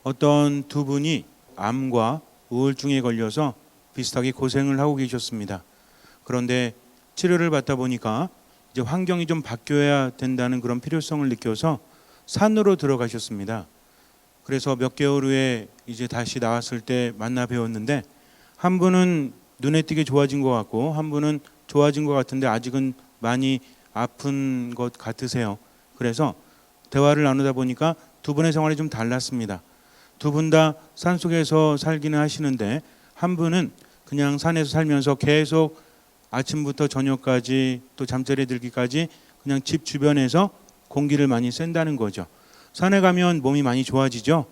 어떤 두 분이 암과 우울증에 걸려서 비슷하게 고생을 하고 계셨습니다. 그런데 치료를 받다 보니까 이제 환경이 좀 바뀌어야 된다는 그런 필요성을 느껴서 산으로 들어가셨습니다. 그래서 몇 개월 후에 이제 다시 나왔을 때 만나 뵈었는데, 한 분은 눈에 띄게 좋아진 것 같고 한 분은 좋아진 것 같은데 아직은 많이 아픈 것 같으세요. 그래서 대화를 나누다 보니까 두 분의 생활이 좀 달랐습니다. 두 분 다 산속에서 살기는 하시는데, 한 분은 그냥 산에서 살면서 계속 아침부터 저녁까지 또 잠자리에 들기까지 그냥 집 주변에서 공기를 많이 쐰다는 거죠. 산에 가면 몸이 많이 좋아지죠.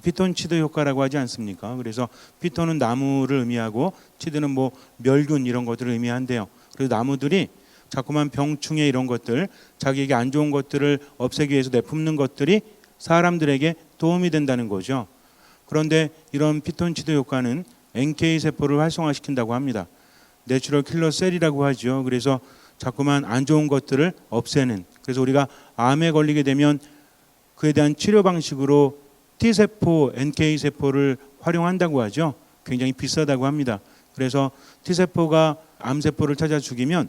피톤치드 효과라고 하지 않습니까? 그래서 피톤은 나무를 의미하고 치드는 뭐 멸균 이런 것들을 의미한대요. 그래서 나무들이 자꾸만 병충해 이런 것들, 자기에게 안 좋은 것들을 없애기 위해서 내뿜는 것들이 사람들에게 도움이 된다는 거죠. 그런데 이런 피톤치드 효과는 NK 세포를 활성화시킨다고 합니다. 내추럴 킬러 셀이라고 하죠. 그래서 자꾸만 안 좋은 것들을 없애는, 그래서 우리가 암에 걸리게 되면 그에 대한 치료 방식으로 T세포, NK세포를 활용한다고 하죠. 굉장히 비싸다고 합니다. 그래서 T세포가 암세포를 찾아 죽이면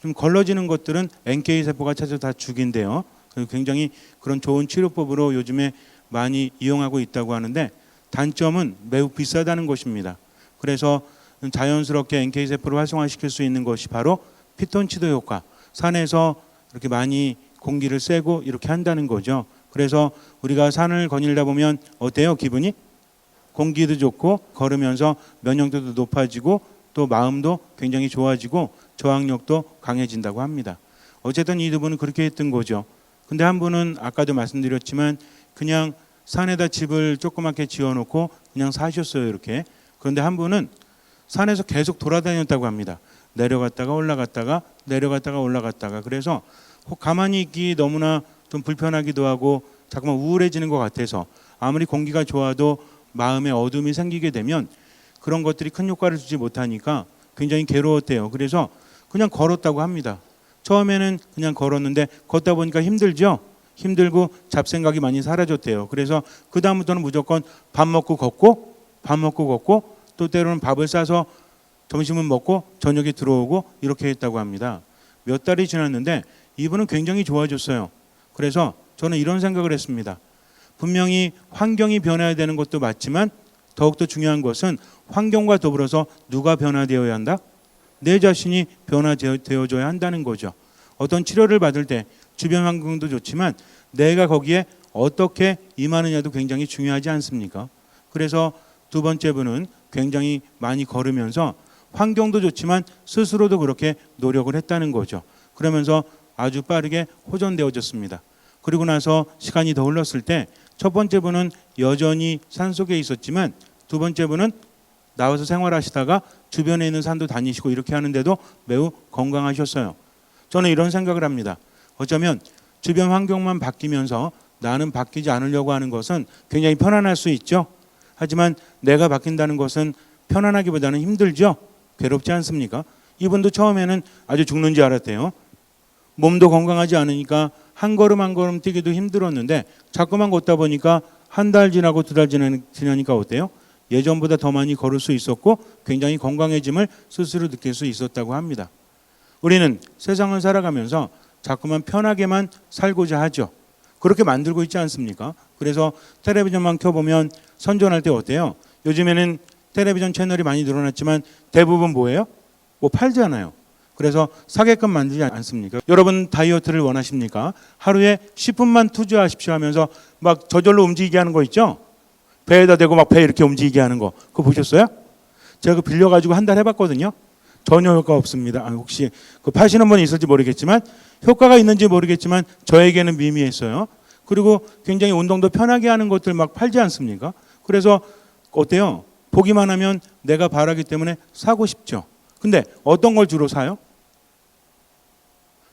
좀 걸러지는 것들은 NK세포가 찾아 다 죽인대요. 굉장히 그런 좋은 치료법으로 요즘에 많이 이용하고 있다고 하는데, 단점은 매우 비싸다는 것입니다. 그래서 자연스럽게 NK세포를 활성화시킬 수 있는 것이 바로 피톤치드 효과, 산에서 이렇게 많이 공기를 쐬고 이렇게 한다는 거죠. 그래서 우리가 산을 거닐다 보면 어때요? 기분이? 공기도 좋고 걸으면서 면역력도 높아지고 또 마음도 굉장히 좋아지고 저항력도 강해진다고 합니다. 어쨌든 이 두 분은 그렇게 했던 거죠. 근데 한 분은 아까도 말씀드렸지만 그냥 산에다 집을 조그맣게 지어놓고 그냥 사셨어요, 이렇게. 그런데 한 분은 산에서 계속 돌아다녔다고 합니다. 내려갔다가 올라갔다가 내려갔다가 올라갔다가. 그래서 가만히 있기 너무나 좀 불편하기도 하고 자꾸만 우울해지는 것 같아서, 아무리 공기가 좋아도 마음에 어둠이 생기게 되면 그런 것들이 큰 효과를 주지 못하니까 굉장히 괴로웠대요. 그래서 그냥 걸었다고 합니다. 처음에는 그냥 걸었는데 걷다 보니까 힘들죠. 힘들고 잡생각이 많이 사라졌대요. 그래서 그 다음부터는 무조건 밥 먹고 걷고 밥 먹고 걷고 또 때로는 밥을 싸서 점심은 먹고 저녁에 들어오고 이렇게 했다고 합니다. 몇 달이 지났는데 이분은 굉장히 좋아졌어요. 그래서 저는 이런 생각을 했습니다. 분명히 환경이 변해야 되는 것도 맞지만 더욱더 중요한 것은 환경과 더불어서 누가 변화되어야 한다? 내 자신이 변화되어줘야 한다는 거죠. 어떤 치료를 받을 때 주변 환경도 좋지만 내가 거기에 어떻게 임하느냐도 굉장히 중요하지 않습니까? 그래서 두 번째 분은 굉장히 많이 걸으면서 환경도 좋지만 스스로도 그렇게 노력을 했다는 거죠. 그러면서 아주 빠르게 호전되어졌습니다. 그리고 나서 시간이 더 흘렀을 때 첫 번째 분은 여전히 산속에 있었지만 두 번째 분은 나와서 생활하시다가 주변에 있는 산도 다니시고 이렇게 하는데도 매우 건강하셨어요. 저는 이런 생각을 합니다. 어쩌면 주변 환경만 바뀌면서 나는 바뀌지 않으려고 하는 것은 굉장히 편안할 수 있죠. 하지만 내가 바뀐다는 것은 편안하기보다는 힘들죠. 괴롭지 않습니까? 이분도 처음에는 아주 죽는 줄 알았대요. 몸도 건강하지 않으니까 한 걸음 한 걸음 뛰기도 힘들었는데 자꾸만 걷다 보니까 한 달 지나고 두 달 지나니까 어때요? 예전보다 더 많이 걸을 수 있었고 굉장히 건강해짐을 스스로 느낄 수 있었다고 합니다. 우리는 세상을 살아가면서 자꾸만 편하게만 살고자 하죠. 그렇게 만들고 있지 않습니까? 그래서 텔레비전만 켜보면 선전할 때 어때요? 요즘에는 텔레비전 채널이 많이 늘어났지만 대부분 뭐예요? 뭐 팔잖아요. 그래서 사게끔 만들지 않습니까? 여러분 다이어트를 원하십니까? 하루에 10분만 투자하십시오 하면서 막 저절로 움직이게 하는 거 있죠? 배에다 대고 막 배 이렇게 움직이게 하는 거. 그거 보셨어요? 제가 그 빌려가지고 한 달 해봤거든요. 전혀 효과 없습니다. 혹시 그 파시는 분이 있을지 모르겠지만 효과가 있는지 모르겠지만 저에게는 미미했어요. 그리고 굉장히 운동도 편하게 하는 것들 막 팔지 않습니까? 그래서 어때요? 보기만 하면 내가 바라기 때문에 사고 싶죠. 근데 어떤 걸 주로 사요?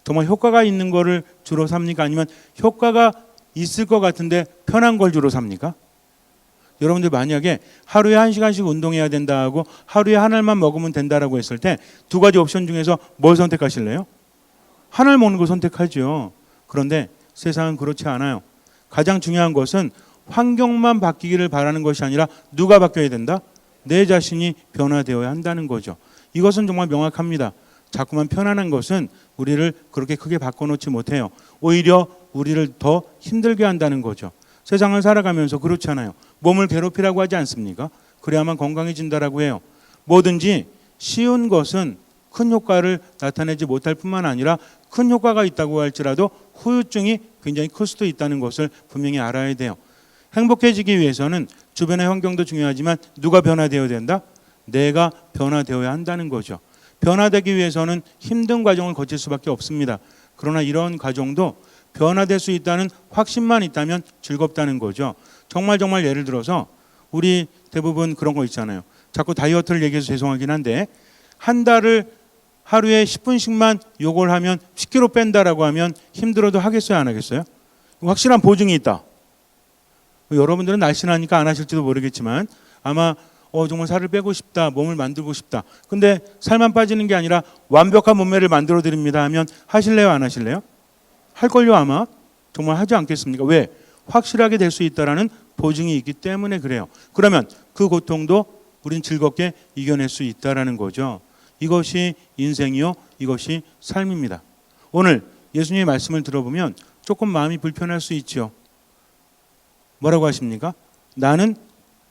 정말 효과가 있는 거를 주로 삽니까? 아니면 효과가 있을 것 같은데 편한 걸 주로 삽니까? 여러분들 만약에 하루에 1시간씩 운동해야 된다 하고 하루에 한 알만 먹으면 된다라고 했을 때 두 가지 옵션 중에서 뭘 선택하실래요? 한 알 먹는 걸 선택하죠. 그런데 세상은 그렇지 않아요. 가장 중요한 것은 환경만 바뀌기를 바라는 것이 아니라 누가 바뀌어야 된다? 내 자신이 변화되어야 한다는 거죠. 이것은 정말 명확합니다. 자꾸만 편안한 것은 우리를 그렇게 크게 바꿔놓지 못해요. 오히려 우리를 더 힘들게 한다는 거죠. 세상을 살아가면서 그렇잖아요. 몸을 괴롭히라고 하지 않습니까? 그래야만 건강해진다라고 해요. 뭐든지 쉬운 것은 큰 효과를 나타내지 못할 뿐만 아니라 큰 효과가 있다고 할지라도 후유증이 굉장히 클 수도 있다는 것을 분명히 알아야 돼요. 행복해지기 위해서는 주변의 환경도 중요하지만 누가 변화되어야 된다? 내가 변화되어야 한다는 거죠. 변화되기 위해서는 힘든 과정을 거칠 수밖에 없습니다. 그러나 이런 과정도 변화될 수 있다는 확신만 있다면 즐겁다는 거죠. 정말 예를 들어서 우리 대부분 그런 거 있잖아요. 자꾸 다이어트를 얘기해서 죄송하긴 한데 한 달을 하루에 10분씩만 요걸 하면 10kg 뺀다라고 하면 힘들어도 하겠어요, 안 하겠어요? 확실한 보증이 있다. 여러분들은 날씬하니까 안 하실지도 모르겠지만 아마 정말 살을 빼고 싶다, 몸을 만들고 싶다. 근데 살만 빠지는 게 아니라 완벽한 몸매를 만들어 드립니다 하면 하실래요, 안 하실래요? 할걸요 아마. 정말 하지 않겠습니까? 왜? 확실하게 될 수 있다라는 보증이 있기 때문에 그래요. 그러면 그 고통도 우린 즐겁게 이겨낼 수 있다라는 거죠. 이것이 인생이요, 이것이 삶입니다. 오늘 예수님의 말씀을 들어보면 조금 마음이 불편할 수 있죠. 뭐라고 하십니까? 나는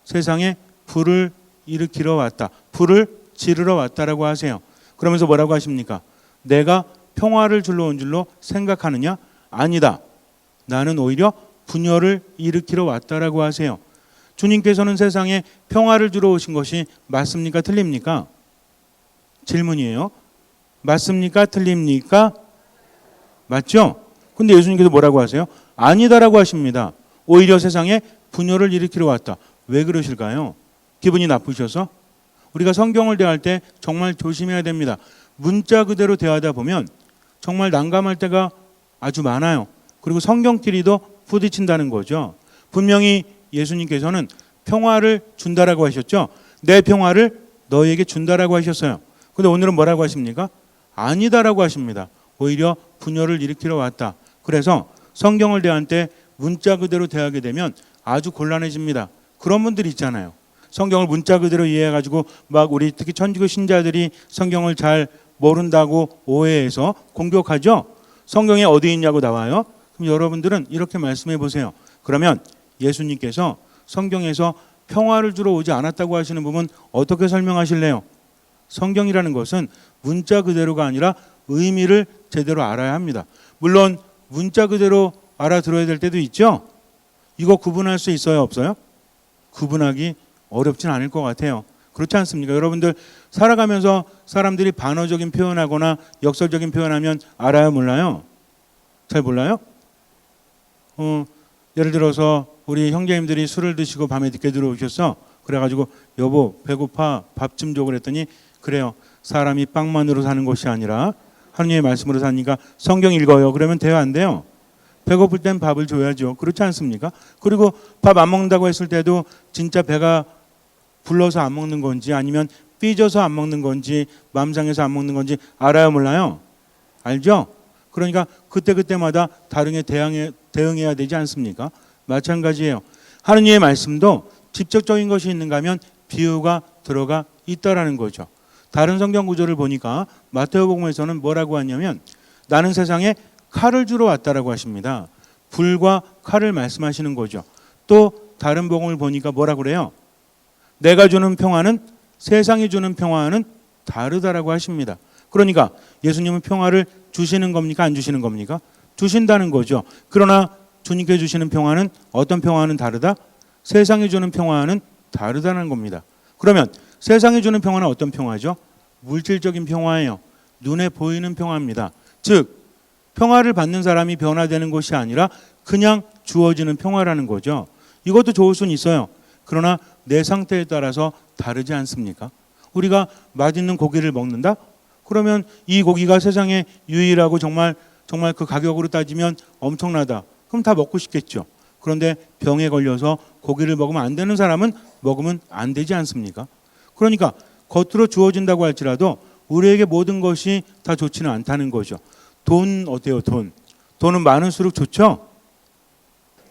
세상에 불을 일으키러 왔다. 불을 지르러 왔다라고 하세요. 그러면서 뭐라고 하십니까? 내가 평화를 주러 온 줄로 생각하느냐? 아니다. 나는 오히려 분열을 일으키러 왔다라고 하세요. 주님께서는 세상에 평화를 주러 오신 것이 맞습니까? 틀립니까? 질문이에요. 맞습니까? 틀립니까? 맞죠? 근데 예수님께서 뭐라고 하세요? 아니다라고 하십니다. 오히려 세상에 분열을 일으키러 왔다. 왜 그러실까요? 기분이 나쁘셔서? 우리가 성경을 대할 때 정말 조심해야 됩니다. 문자 그대로 대하다 보면 정말 난감할 때가 아주 많아요. 그리고 성경끼리도 부딪힌다는 거죠. 분명히 예수님께서는 평화를 준다라고 하셨죠. 내 평화를 너희에게 준다라고 하셨어요. 근데 오늘은 뭐라고 하십니까? 아니다라고 하십니다. 오히려 분열을 일으키러 왔다. 그래서 성경을 대할 때 문자 그대로 대하게 되면 아주 곤란해집니다. 그런 분들이 있잖아요. 성경을 문자 그대로 이해해가지고 막 우리 특히 천주교 신자들이 성경을 잘 모른다고 오해해서 공격하죠. 성경에 어디 있냐고 나와요. 그럼 여러분들은 이렇게 말씀해 보세요. 그러면 예수님께서 성경에서 평화를 주러 오지 않았다고 하시는 부분 어떻게 설명하실래요? 성경이라는 것은 문자 그대로가 아니라 의미를 제대로 알아야 합니다. 물론 문자 그대로 알아들어야 될 때도 있죠. 이거 구분할 수 있어요, 없어요? 구분하기 어렵진 않을 것 같아요. 그렇지 않습니까? 여러분들 살아가면서 사람들이 반어적인 표현하거나 역설적인 표현하면 알아요, 몰라요? 잘 몰라요? 예를 들어서 우리 형제님들이 술을 드시고 밤에 늦게 들어오셔서 그래가지고 여보 배고파 밥 좀 줘 그랬더니 그래요. 사람이 빵만으로 사는 것이 아니라 하느님의 말씀으로 사니까 성경 읽어요. 그러면 돼요, 안 돼요? 배고플 땐 밥을 줘야죠. 그렇지 않습니까? 그리고 밥 안 먹는다고 했을 때도 진짜 배가 불러서 안 먹는 건지 아니면 삐져서 안 먹는 건지 맘상해서 안 먹는 건지 알아요, 몰라요? 알죠? 그러니까 그때마다 다르게 대응해야 되지 않습니까? 마찬가지예요. 하느님의 말씀도 직접적인 것이 있는가 하면 비유가 들어가 있다라는 거죠. 다른 성경 구절을 보니까 마태복음에서는 뭐라고 하냐면 나는 세상에 칼을 주러 왔다라고 하십니다. 불과 칼을 말씀하시는 거죠. 또 다른 복음을 보니까 뭐라고 그래요? 내가 주는 평화는 세상이 주는 평화는 다르다라고 하십니다. 그러니까 예수님은 평화를 주시는 겁니까? 안 주시는 겁니까? 주신다는 거죠. 그러나 주님께 주시는 평화는 어떤 평화는 다르다? 세상이 주는 평화는 다르다는 겁니다. 그러면 세상이 주는 평화는 어떤 평화죠? 물질적인 평화예요. 눈에 보이는 평화입니다. 즉 평화를 받는 사람이 변화되는 것이 아니라 그냥 주어지는 평화라는 거죠. 이것도 좋을 수는 있어요. 그러나 내 상태에 따라서 다르지 않습니까? 우리가 맛있는 고기를 먹는다? 그러면 이 고기가 세상에 유일하고 정말 그 가격으로 따지면 엄청나다. 그럼 다 먹고 싶겠죠. 그런데 병에 걸려서 고기를 먹으면 안 되는 사람은 먹으면 안 되지 않습니까? 그러니까 겉으로 주어진다고 할지라도 우리에게 모든 것이 다 좋지는 않다는 거죠. 돈 어때요? 돈은 많을수록 좋죠?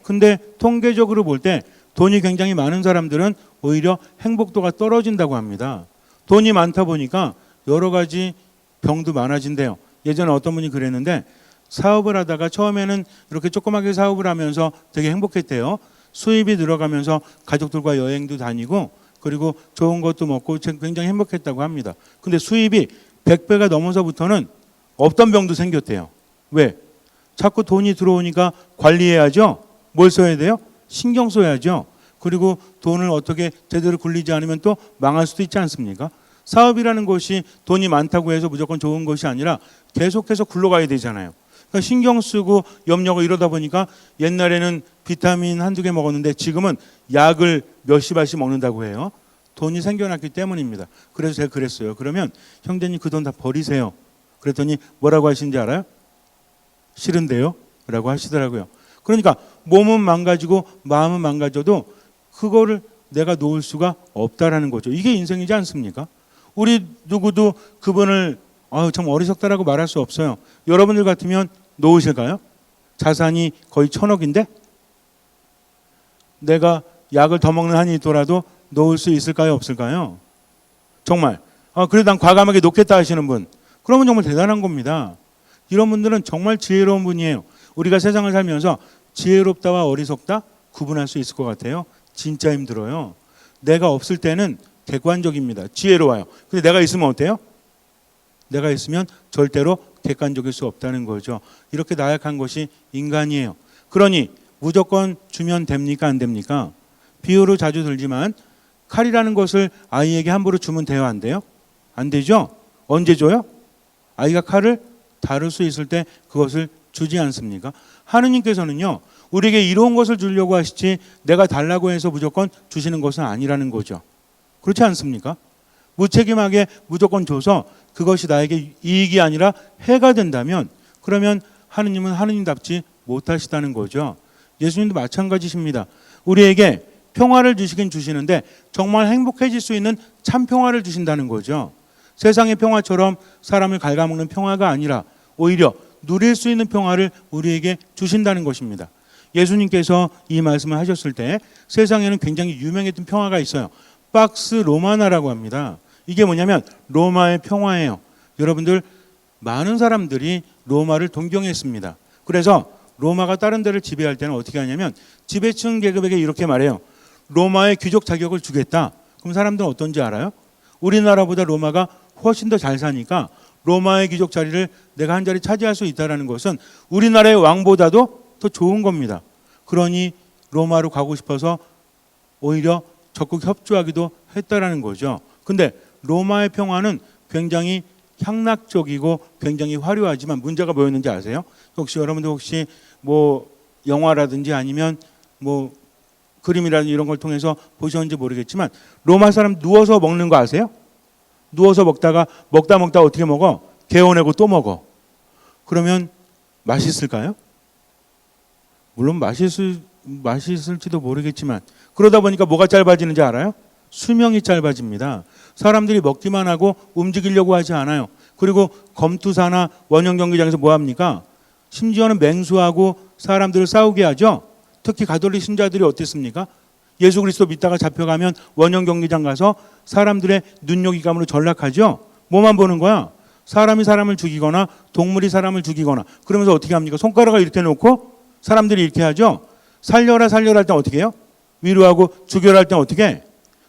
근데 통계적으로 볼 때 돈이 굉장히 많은 사람들은 오히려 행복도가 떨어진다고 합니다. 돈이 많다 보니까 여러 가지 병도 많아진대요. 예전에 어떤 분이 그랬는데 사업을 하다가 처음에는 이렇게 조그맣게 사업을 하면서 되게 행복했대요. 수입이 늘어가면서 가족들과 여행도 다니고 그리고 좋은 것도 먹고 굉장히 행복했다고 합니다. 근데 수입이 100배가 넘어서부터는 없던 병도 생겼대요. 왜? 자꾸 돈이 들어오니까 관리해야죠. 뭘 써야 돼요? 신경 써야죠. 그리고 돈을 어떻게 제대로 굴리지 않으면 또 망할 수도 있지 않습니까? 사업이라는 것이 돈이 많다고 해서 무조건 좋은 것이 아니라 계속해서 굴러가야 되잖아요. 그러니까 신경 쓰고 염려하고 이러다 보니까 옛날에는 비타민 한두 개 먹었는데 지금은 약을 몇십 알씩 먹는다고 해요. 돈이 생겨났기 때문입니다. 그래서 제가 그랬어요. 그러면 형제님 그 돈 다 버리세요. 그랬더니 뭐라고 하시는지 알아요? 싫은데요? 라고 하시더라고요. 그러니까 몸은 망가지고 마음은 망가져도 그거를 내가 놓을 수가 없다라는 거죠. 이게 인생이지 않습니까? 우리 누구도 그분을 참 어리석다라고 말할 수 없어요. 여러분들 같으면 놓으실까요? 자산이 거의 1,000억인데 내가 약을 더 먹는 한이 있더라도 놓을 수 있을까요? 없을까요? 정말 그래도 난 과감하게 놓겠다 하시는 분, 그러면 정말 대단한 겁니다. 이런 분들은 정말 지혜로운 분이에요. 우리가 세상을 살면서 지혜롭다와 어리석다 구분할 수 있을 것 같아요. 진짜 힘들어요. 내가 없을 때는 객관적입니다. 지혜로워요. 근데 내가 있으면 어때요? 내가 있으면 절대로 객관적일 수 없다는 거죠. 이렇게 나약한 것이 인간이에요. 그러니 무조건 주면 됩니까? 안 됩니까? 비유로 자주 들지만 칼이라는 것을 아이에게 함부로 주면 돼요? 안 돼요? 안 되죠? 언제 줘요? 아이가 칼을 다룰 수 있을 때 그것을 주지 않습니까? 하느님께서는요, 우리에게 이로운 것을 주려고 하시지 내가 달라고 해서 무조건 주시는 것은 아니라는 거죠. 그렇지 않습니까? 무책임하게 무조건 줘서 그것이 나에게 이익이 아니라 해가 된다면 그러면 하느님은 하느님답지 못하시다는 거죠. 예수님도 마찬가지십니다. 우리에게 평화를 주시긴 주시는데 정말 행복해질 수 있는 참 평화를 주신다는 거죠. 세상의 평화처럼 사람을 갉아먹는 평화가 아니라 오히려 누릴 수 있는 평화를 우리에게 주신다는 것입니다. 예수님께서 이 말씀을 하셨을 때 세상에는 굉장히 유명했던 평화가 있어요. 박스 로마나라고 합니다. 이게 뭐냐면 로마의 평화예요. 여러분들 많은 사람들이 로마를 동경했습니다. 그래서 로마가 다른 데를 지배할 때는 어떻게 하냐면 지배층 계급에게 이렇게 말해요. 로마의 귀족 자격을 주겠다. 그럼 사람들은 어떤지 알아요? 우리나라보다 로마가 훨씬 더 잘 사니까 로마의 귀족 자리를 내가 한 자리 차지할 수 있다는 것은 우리나라의 왕보다도 더 좋은 겁니다. 그러니 로마로 가고 싶어서 오히려 적극 협조하기도 했다라는 거죠. 근데 로마의 평화는 굉장히 향락적이고 굉장히 화려하지만 문제가 뭐였는지 아세요? 혹시 여러분들 혹시 뭐 영화라든지 아니면 뭐 그림이라든지 이런 걸 통해서 보셨는지 모르겠지만 로마 사람 누워서 먹는 거 아세요? 누워서 먹다 어떻게 먹어? 개어내고 또 먹어. 그러면 맛있을까요? 물론 맛있을지도 모르겠지만 그러다 보니까 뭐가 짧아지는지 알아요? 수명이 짧아집니다. 사람들이 먹기만 하고 움직이려고 하지 않아요. 그리고 검투사나 원형 경기장에서 뭐 합니까? 심지어는 맹수하고 사람들을 싸우게 하죠. 특히 가톨릭 신자들이 어땠습니까? 예수 그리스도 믿다가 잡혀가면 원형 경기장 가서 사람들의 눈요기감으로 전락하죠. 뭐만 보는 거야? 사람이 사람을 죽이거나 동물이 사람을 죽이거나 그러면서 어떻게 합니까? 손가락을 이렇게 놓고 사람들이 이렇게 하죠. 살려라 할 땐 어떻게 해요? 위로하고 죽여라 할 땐 어떻게 해?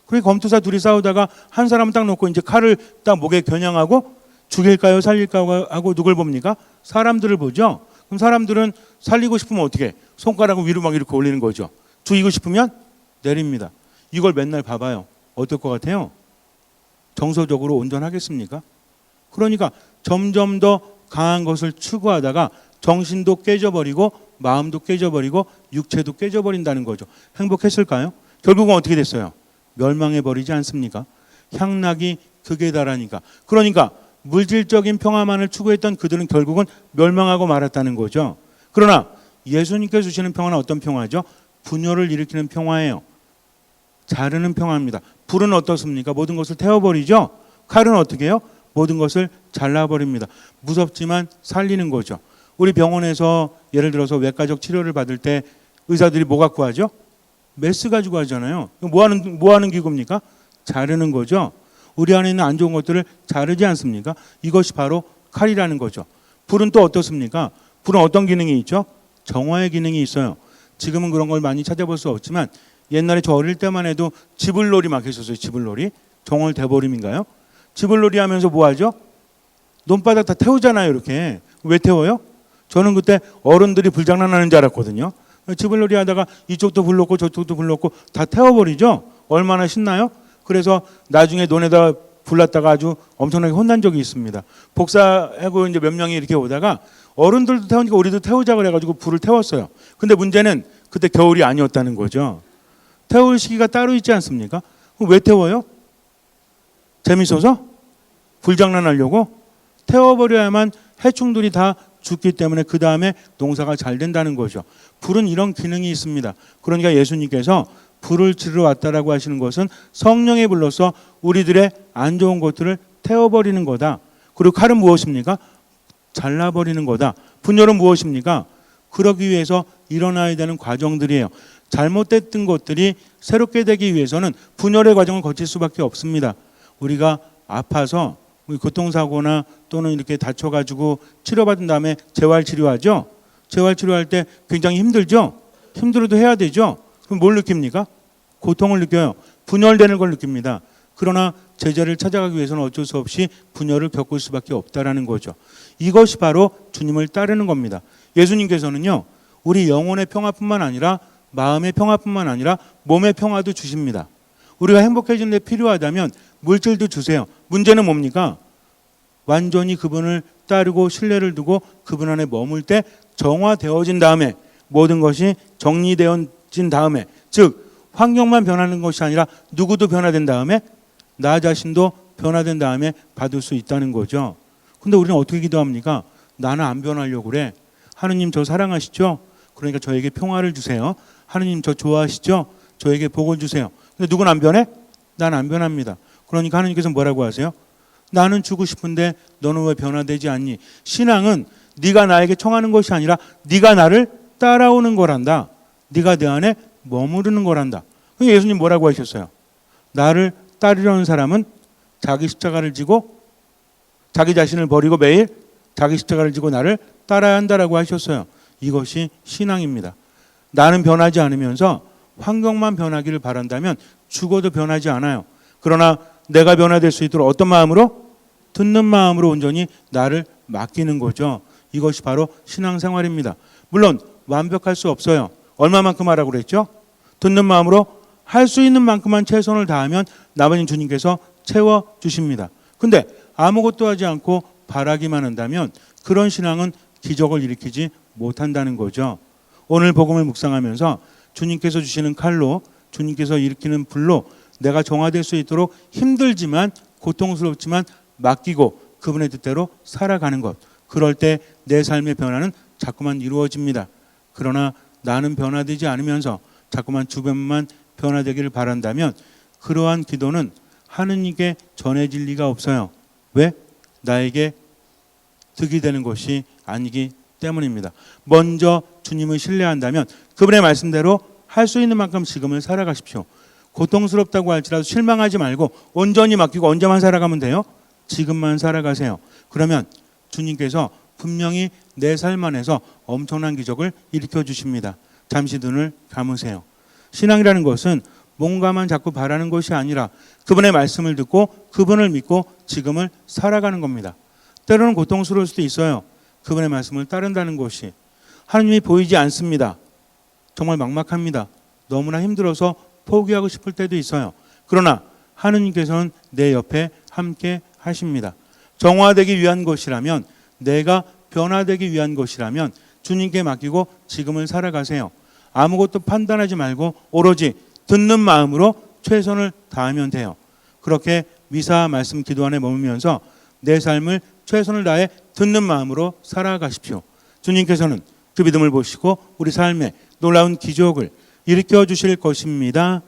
그러니까 검투사 둘이 싸우다가 한 사람은 딱 놓고 이제 칼을 딱 목에 겨냥하고 죽일까요? 살릴까요? 하고 누굴 봅니까? 사람들을 보죠. 그럼 사람들은 살리고 싶으면 어떻게 해? 손가락을 위로 막 이렇게 올리는 거죠. 죽이고 싶으면 내립니다. 이걸 맨날 봐봐요. 어떨 것 같아요? 정서적으로 온전하겠습니까? 그러니까 점점 더 강한 것을 추구하다가 정신도 깨져버리고 마음도 깨져버리고 육체도 깨져버린다는 거죠. 행복했을까요? 결국은 어떻게 됐어요? 멸망해버리지 않습니까? 향락이 극에 달하니까. 그러니까 물질적인 평화만을 추구했던 그들은 결국은 멸망하고 말았다는 거죠. 그러나 예수님께서 주시는 평화는 어떤 평화죠? 분열을 일으키는 평화예요. 자르는 평화입니다. 불은 어떻습니까? 모든 것을 태워버리죠. 칼은 어떻게 해요? 모든 것을 잘라버립니다. 무섭지만 살리는 거죠. 우리 병원에서 예를 들어서 외과적 치료를 받을 때 의사들이 뭐 갖고 하죠? 메스 가지고 하잖아요. 뭐 하는 기구입니까? 자르는 거죠. 우리 안에 있는 안 좋은 것들을 자르지 않습니까? 이것이 바로 칼이라는 거죠. 불은 또 어떻습니까? 불은 어떤 기능이 있죠? 정화의 기능이 있어요. 지금은 그런 걸 많이 찾아볼 수 없지만 옛날에 저 어릴 때만 해도 지불놀이 막 했었어요. 지불놀이. 정월 대보름인가요? 지불놀이 하면서 뭐 하죠? 논바닥 다 태우잖아요. 이렇게. 왜 태워요? 저는 그때 어른들이 불장난하는 줄 알았거든요. 지불놀이 하다가 이쪽도 불 놓고 저쪽도 불 놓고 다 태워버리죠. 얼마나 신나요? 그래서 나중에 논에다 불났다가 아주 엄청나게 혼난 적이 있습니다. 복사하고 이제 몇 명이 이렇게 오다가 어른들도 태우니까 우리도 태우자 그래가지고 불을 태웠어요. 근데 문제는 그때 겨울이 아니었다는 거죠. 태울 시기가 따로 있지 않습니까? 그럼 왜 태워요? 재밌어서? 불장난하려고? 태워버려야만 해충들이 다 죽기 때문에 그 다음에 농사가 잘 된다는 거죠. 불은 이런 기능이 있습니다. 그러니까 예수님께서 불을 지르러 왔다라고 하시는 것은 성령의 불로서 우리들의 안 좋은 것들을 태워버리는 거다. 그리고 칼은 무엇입니까? 잘라버리는 거다. 분열은 무엇입니까? 그러기 위해서 일어나야 되는 과정들이에요. 잘못됐던 것들이 새롭게 되기 위해서는 분열의 과정을 거칠 수밖에 없습니다. 우리가 아파서 교통사고나 또는 이렇게 다쳐가지고 치료받은 다음에 재활치료하죠. 재활치료할 때 굉장히 힘들죠. 힘들어도 해야 되죠. 그럼 뭘 느낍니까? 고통을 느껴요. 분열되는 걸 느낍니다. 그러나 제자를 찾아가기 위해서는 어쩔 수 없이 분열을 겪을 수밖에 없다라는 거죠. 이것이 바로 주님을 따르는 겁니다. 예수님께서는요, 우리 영혼의 평화뿐만 아니라 마음의 평화뿐만 아니라 몸의 평화도 주십니다. 우리가 행복해지는 데 필요하다면 물질도 주세요. 문제는 뭡니까? 완전히 그분을 따르고 신뢰를 두고 그분 안에 머물 때 정화되어진 다음에 모든 것이 정리되어진 다음에, 즉 환경만 변하는 것이 아니라 누구도 변화된 다음에 나 자신도 변화된 다음에 받을 수 있다는 거죠. 근데 우리는 어떻게 기도합니까? 나는 안 변하려고 그래. 하느님 저 사랑하시죠? 그러니까 저에게 평화를 주세요. 하느님 저 좋아하시죠? 저에게 복을 주세요. 근데 누구는 안 변해? 난 안 변합니다. 그러니까 하느님께서 뭐라고 하세요? 나는 주고 싶은데 너는 왜 변화되지 않니? 신앙은 네가 나에게 청하는 것이 아니라 네가 나를 따라오는 거란다. 네가 내 안에 머무르는 거란다. 예수님 뭐라고 하셨어요? 나를 따르려는 사람은 자기 십자가를 지고 자기 자신을 버리고 매일 자기 십자가를 지고 나를 따라야 한다라고 하셨어요. 이것이 신앙입니다. 나는 변하지 않으면서 환경만 변하기를 바란다면 죽어도 변하지 않아요. 그러나 내가 변화될 수 있도록 어떤 마음으로? 듣는 마음으로 온전히 나를 맡기는 거죠. 이것이 바로 신앙생활입니다. 물론 완벽할 수 없어요. 얼마만큼 하라고 그랬죠? 듣는 마음으로 할 수 있는 만큼만 최선을 다하면 나머지는 주님께서 채워주십니다. 근데 아무것도 하지 않고 바라기만 한다면 그런 신앙은 기적을 일으키지 못한다는 거죠. 오늘 복음을 묵상하면서 주님께서 주시는 칼로, 주님께서 일으키는 불로 내가 정화될 수 있도록 힘들지만 고통스럽지만 맡기고 그분의 뜻대로 살아가는 것. 그럴 때 내 삶의 변화는 자꾸만 이루어집니다. 그러나 나는 변화되지 않으면서 자꾸만 주변만 변화되기를 바란다면 그러한 기도는 하느님께 전해질 리가 없어요. 왜? 나에게 득이 되는 것이 아니기 때문입니다. 먼저 주님을 신뢰한다면 그분의 말씀대로 할 수 있는 만큼 지금을 살아가십시오. 고통스럽다고 할지라도 실망하지 말고 온전히 맡기고 언제만 살아가면 돼요? 지금만 살아가세요. 그러면 주님께서 분명히 내 삶 안에서 엄청난 기적을 일으켜 주십니다. 잠시 눈을 감으세요. 신앙이라는 것은 뭔가만 자꾸 바라는 것이 아니라 그분의 말씀을 듣고 그분을 믿고 지금을 살아가는 겁니다. 때로는 고통스러울 수도 있어요. 그분의 말씀을 따른다는 것이. 하나님이 보이지 않습니다. 정말 막막합니다. 너무나 힘들어서 포기하고 싶을 때도 있어요. 그러나 하느님께서는 내 옆에 함께 하십니다. 정화되기 위한 것이라면, 내가 변화되기 위한 것이라면 주님께 맡기고 지금을 살아가세요. 아무것도 판단하지 말고 오로지 듣는 마음으로 최선을 다하면 돼요. 그렇게 미사 말씀 기도 안에 머물면서 내 삶을 최선을 다해 듣는 마음으로 살아가십시오. 주님께서는 그 믿음을 보시고 우리 삶에 놀라운 기적을 일으켜 주실 것입니다.